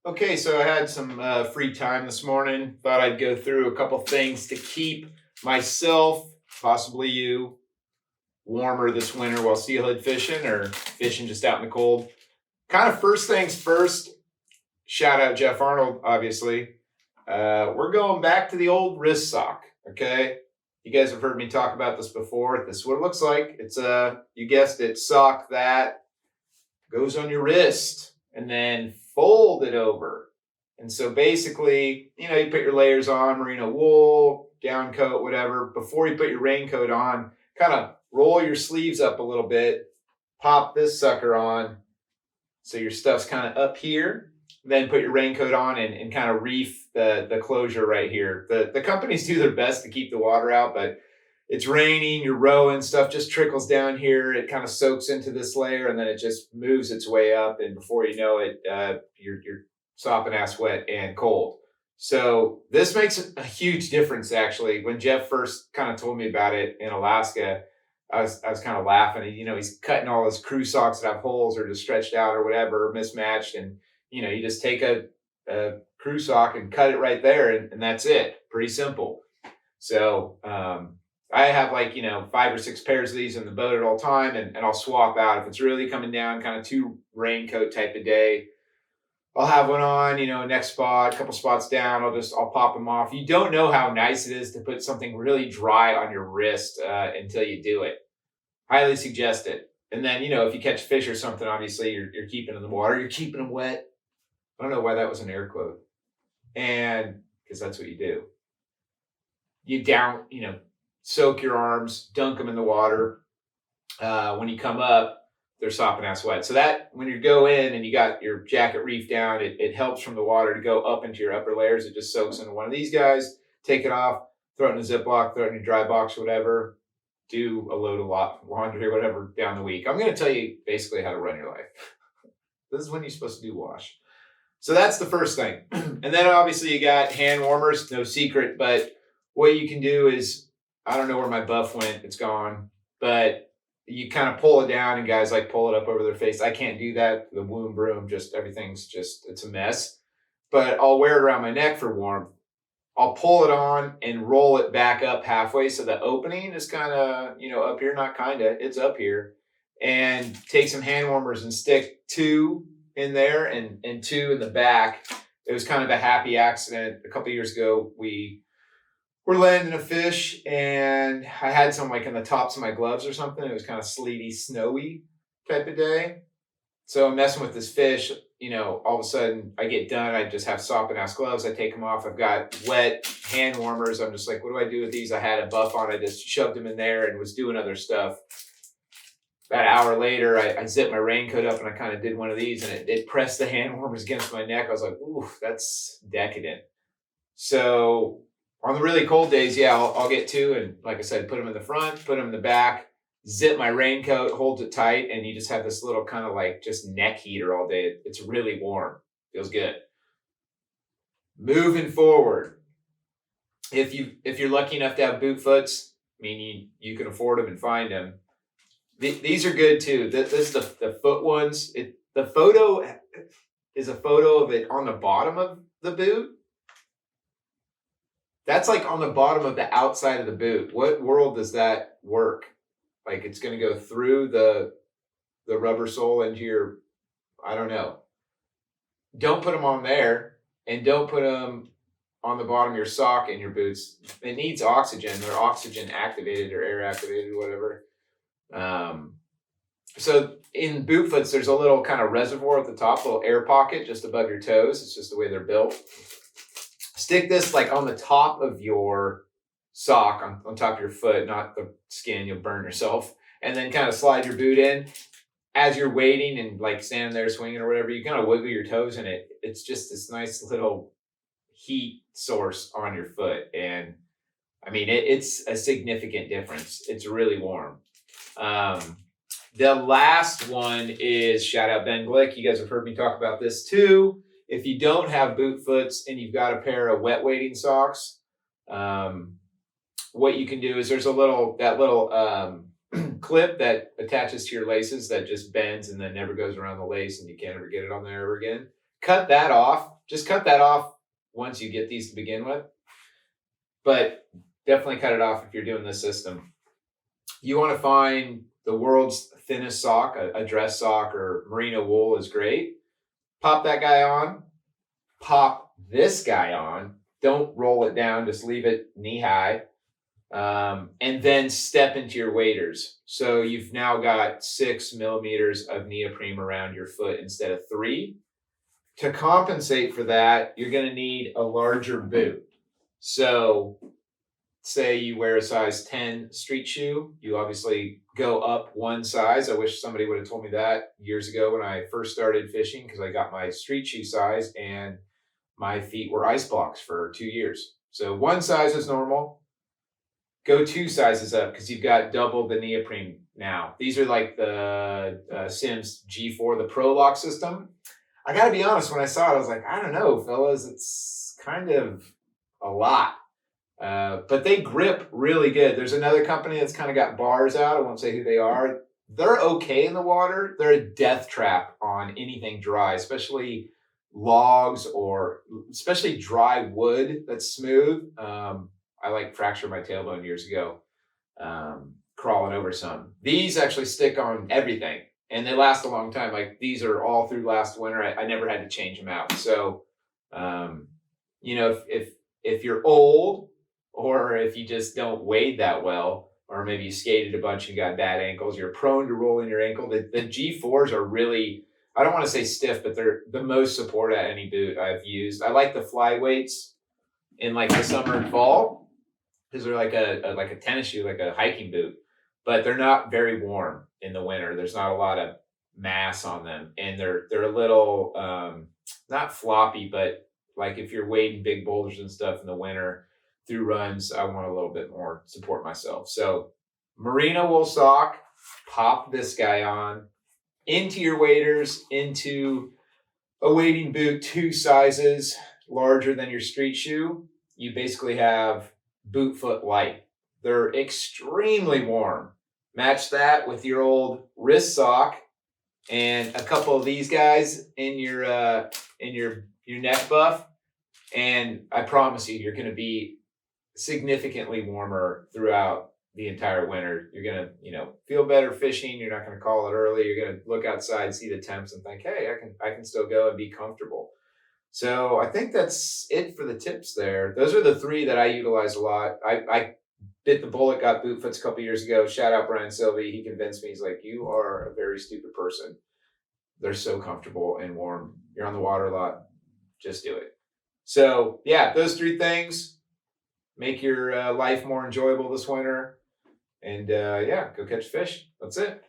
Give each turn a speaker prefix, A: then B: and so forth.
A: Okay, so I had some free time this morning. Thought I'd go through a couple things to keep myself, possibly you, warmer this winter while steelhead fishing or fishing just out in the cold. Kind of first things first, shout out Jeff Arnold, obviously. We're going back to the old wrist sock, okay? You guys have heard me talk about this before. This is what it looks like. It's a, you guessed it, sock that goes on your wrist and then fold it over. And so basically, you put your layers on, merino wool, down coat, whatever. Before you put your raincoat on, kind of roll your sleeves up a little bit, pop this sucker on. So your stuff's kind of up here. Then put your raincoat on and kind of reef the closure right here. The companies do their best to keep the water out, but it's raining, you're rowing, stuff just trickles down here. It kind of soaks into this layer and then it just moves its way up. And before you know it, you're sopping ass wet and cold. So this makes a huge difference actually. When Jeff first kind of told me about it in Alaska, I was kind of laughing. He's cutting all his crew socks that have holes or just stretched out or whatever, mismatched. And, you just take a crew sock and cut it right there and that's it. Pretty simple. So, I have like, 5 or 6 pairs of these in the boat at all time and I'll swap out. If it's really coming down, kind of too raincoat type of day, I'll have one on, next spot, a couple spots down. I'll pop them off. You don't know how nice it is to put something really dry on your wrist until you do it. Highly suggest it. And then, if you catch fish or something, obviously you're keeping them in the water, you're keeping them wet. I don't know why that was an air quote. And because that's what you do. You down, soak your arms, dunk them in the water. When you come up, they're sopping ass wet. So that when you go in and you got your jacket reefed down, it helps from the water to go up into your upper layers. It just soaks into one of these guys, take it off, throw it in a Ziploc, throw it in your dry box or whatever, do a load of laundry or whatever down the week. I'm going to tell you basically how to run your life. This is when you're supposed to do wash. So that's the first thing. And then obviously you got hand warmers, no secret, but what you can do is, I don't know where my buff went, it's gone, but you kind of pull it down and guys like pull it up over their face. I can't do that. The womb broom, it's a mess. But I'll wear it around my neck for warmth. I'll pull it on and roll it back up halfway. So the opening is kind of, up here, not kind of, it's up here. And take some hand warmers and stick 2 in there and 2 in the back. It was kind of a happy accident. A couple of years ago, we're landing a fish and I had some like in the tops of my gloves or something. It was kind of sleety, snowy type of day. So I'm messing with this fish, all of a sudden I get done. I just have sopping ass gloves. I take them off. I've got wet hand warmers. I'm just like, what do I do with these? I had a buff on. I just shoved them in there and was doing other stuff. About an hour later, I zipped my raincoat up and I kind of did one of these and it pressed the hand warmers against my neck. I was like, ooh, that's decadent. So on the really cold days, yeah, I'll get 2 and like I said, put them in the front, put them in the back, zip my raincoat, holds it tight, and you just have this little kind of like just neck heater all day. It's really warm. Feels good. Moving forward, if you're lucky enough to have boot foots, meaning you can afford them and find them, these are good too. This is the foot ones. The photo is a photo of it on the bottom of the boot. That's like on the bottom of the outside of the boot. What world does that work? Like it's going to go through the rubber sole into your, I don't know. Don't put them on there and don't put them on the bottom of your sock in your boots. It needs oxygen. They're oxygen activated or air activated, whatever. So in boot foots, there's a little kind of reservoir at the top, a little air pocket just above your toes. It's just the way they're built. Stick this like on the top of your sock, on top of your foot, not the skin, you'll burn yourself. And then kind of slide your boot in. As you're waiting and like standing there swinging or whatever, you kind of wiggle your toes in it. It's just this nice little heat source on your foot. And I mean, it's a significant difference. It's really warm. The last one is shout out Ben Glick. You guys have heard me talk about this too. If you don't have boot foots and you've got a pair of wet wading socks, what you can do is there's that little clip that attaches to your laces that just bends and then never goes around the lace and you can't ever get it on there ever again. cut that off. Just cut that off once you get these to begin with. But definitely cut it off if you're doing this system. You want to find the world's thinnest sock, a dress sock or merino wool is great. Pop that guy on. Pop this guy on. Don't roll it down, just leave it knee high. And then step into your waders. So you've now got 6 millimeters of neoprene around your foot instead of 3. To compensate for that, you're going to need a larger boot. So say you wear a size 10 street shoe, you obviously go up one size. I wish somebody would have told me that years ago when I first started fishing, because I got my street shoe size and my feet were ice blocks for 2 years. So one size is normal. Go 2 sizes up because you've got double the neoprene now. These are like the Sims G4, the Pro Lock system. I got to be honest, when I saw it, I was like, I don't know, fellas, it's kind of a lot. But they grip really good. There's another company that's kind of got bars out. I won't say who they are. They're okay in the water. They're a death trap on anything dry, especially logs or especially dry wood that's smooth. I like fractured my tailbone years ago, crawling over some. These actually stick on everything and they last a long time. Like these are all through last winter. I never had to change them out. So, you know, if you're old or if you just don't wade that well, or maybe you skated a bunch and got bad ankles, you're prone to rolling your ankle. The G4s are really, I don't want to say stiff, but they're the most support at any boot I've used. I like the flyweights in like the summer and fall because they're like a tennis shoe, like a hiking boot, but they're not very warm in the winter. There's not a lot of mass on them, and they're a little not floppy, but like if you're wading big boulders and stuff in the winter through runs, I want a little bit more support myself. So merino wool sock, pop this guy on into your waders, into a wading boot 2 sizes larger than your street shoe. You basically have boot foot light. They're extremely warm. Match that with your old wrist sock and a couple of these guys in your neck buff, and I promise you, you're going to be significantly warmer throughout the entire winter. You're going to, feel better fishing. You're not going to call it early. You're going to look outside, see the temps and think, hey, I can still go and be comfortable. So I think that's it for the tips there. Those are the 3 that I utilize a lot. I bit the bullet, got boot foots a couple years ago. Shout out Brian Sylvie. He convinced me. He's like, you are a very stupid person. They're so comfortable and warm. You're on the water a lot. Just do it. So yeah, those 3 things make your life more enjoyable this winter. And yeah, go catch fish. That's it.